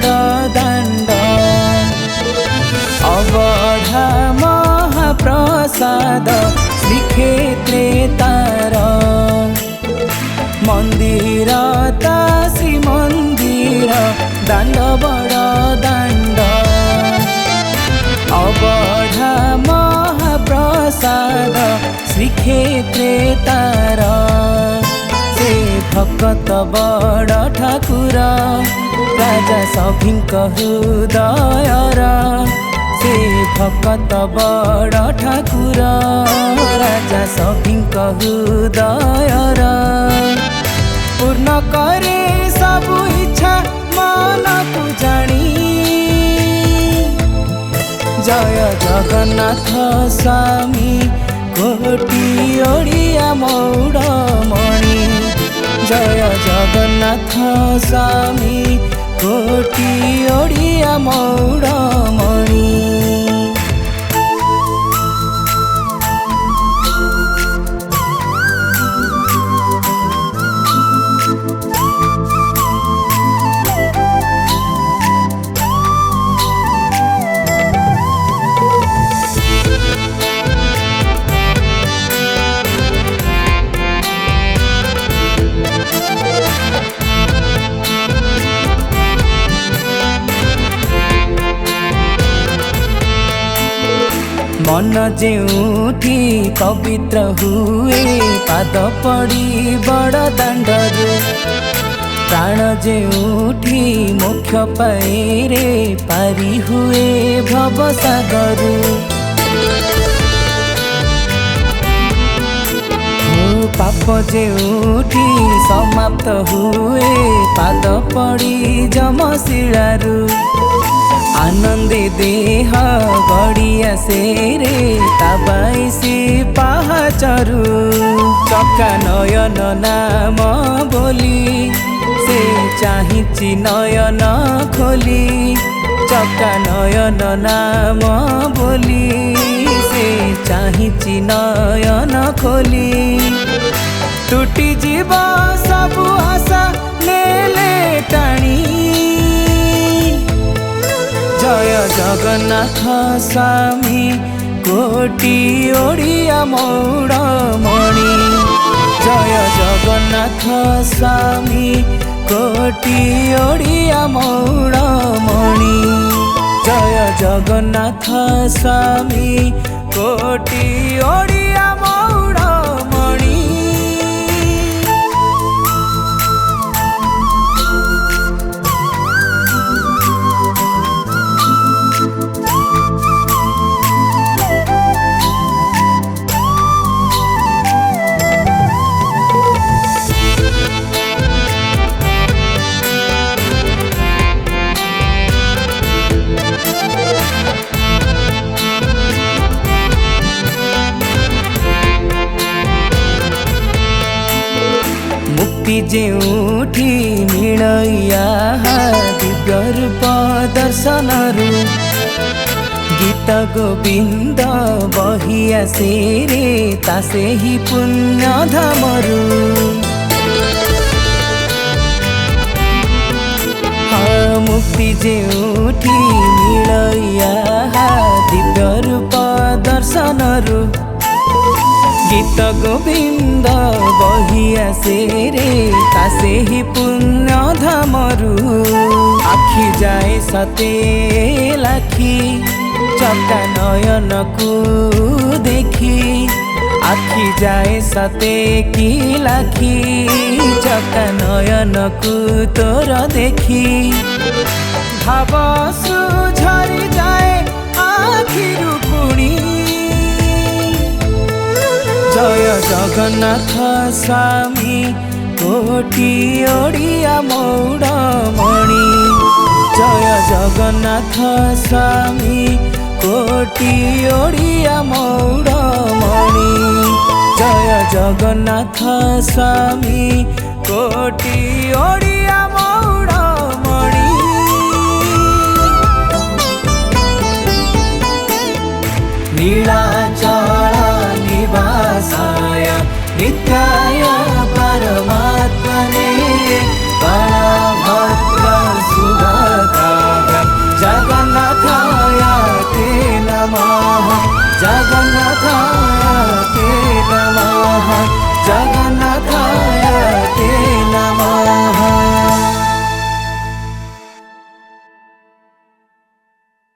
बड़ दाण्ड अवढा महाप्रसाद श्रीक्षेत्रे तार मंदिर तासी मंदिर दाण्ड बड़ दाण्ड अवढा महाप्रसाद श्रीक्षेत्रे तार से भक्त बड़ ठाकुर राजा सभिंक हृदयर से भक्त बड़ ठाकुर राजा सभिंक हृदयर पूर्ण करे सबु इच्छा मन को जानी जय जगन्नाथ स्वामी कोटि ओडिया मौड़मणि जय जगन्नाथ स्वामी कोटि ओडिया मौड़मणि मन जेउठी पवित्र हुए पाद पड़ी बड़ दाण्डरू प्राण जेउठी मोक्ष पाए रे पारी हुए भवसागरू पाप जेउठी समाप्त हुए पाद पड़ी जमशिलारू आनंदे देह गड़िया से रे ताबाईसी पाहाचरू चका नयन नाम बोली से चाहिची नयन खोली चका नयन नाम बोली से चाहिची नयन खोली टूटी जीव सबु आशा नेले टाणी जय जगन्नाथ स्वामी कोटि ओडिया मौड़मणि जय जगन्नाथ स्वामी कोटि ओडिया मौड़मणि जय जगन्नाथ स्वामी कोटि ओडिया मौड़मणि जेउठी मिलैया दिव्य रूप दर्शनरू गीत गोविंद बहिया से रे तासे ही पुण्य धामरू मुक्ति जेउठी मिलैया दिव्य रूप दर्शनरू गीत गोविंद बहिया से रे तासे ही पुण्य धामरू आखि जाए सते लाखी चका नयन को देखी आखि जाए सते की लाखी चका नयन को तोर देखी भाव सुझरी जाए आखिरु पुणी जय जगन्नाथ स्वामी कोटि ओडिया मौड़मणि जय जगन्नाथ स्वामी कोटि ओडिया मौड़मणि जय जगन्नाथ स्वामी कोटि ओडिया मौड़मणि नीलाचल निवासाय नित्याय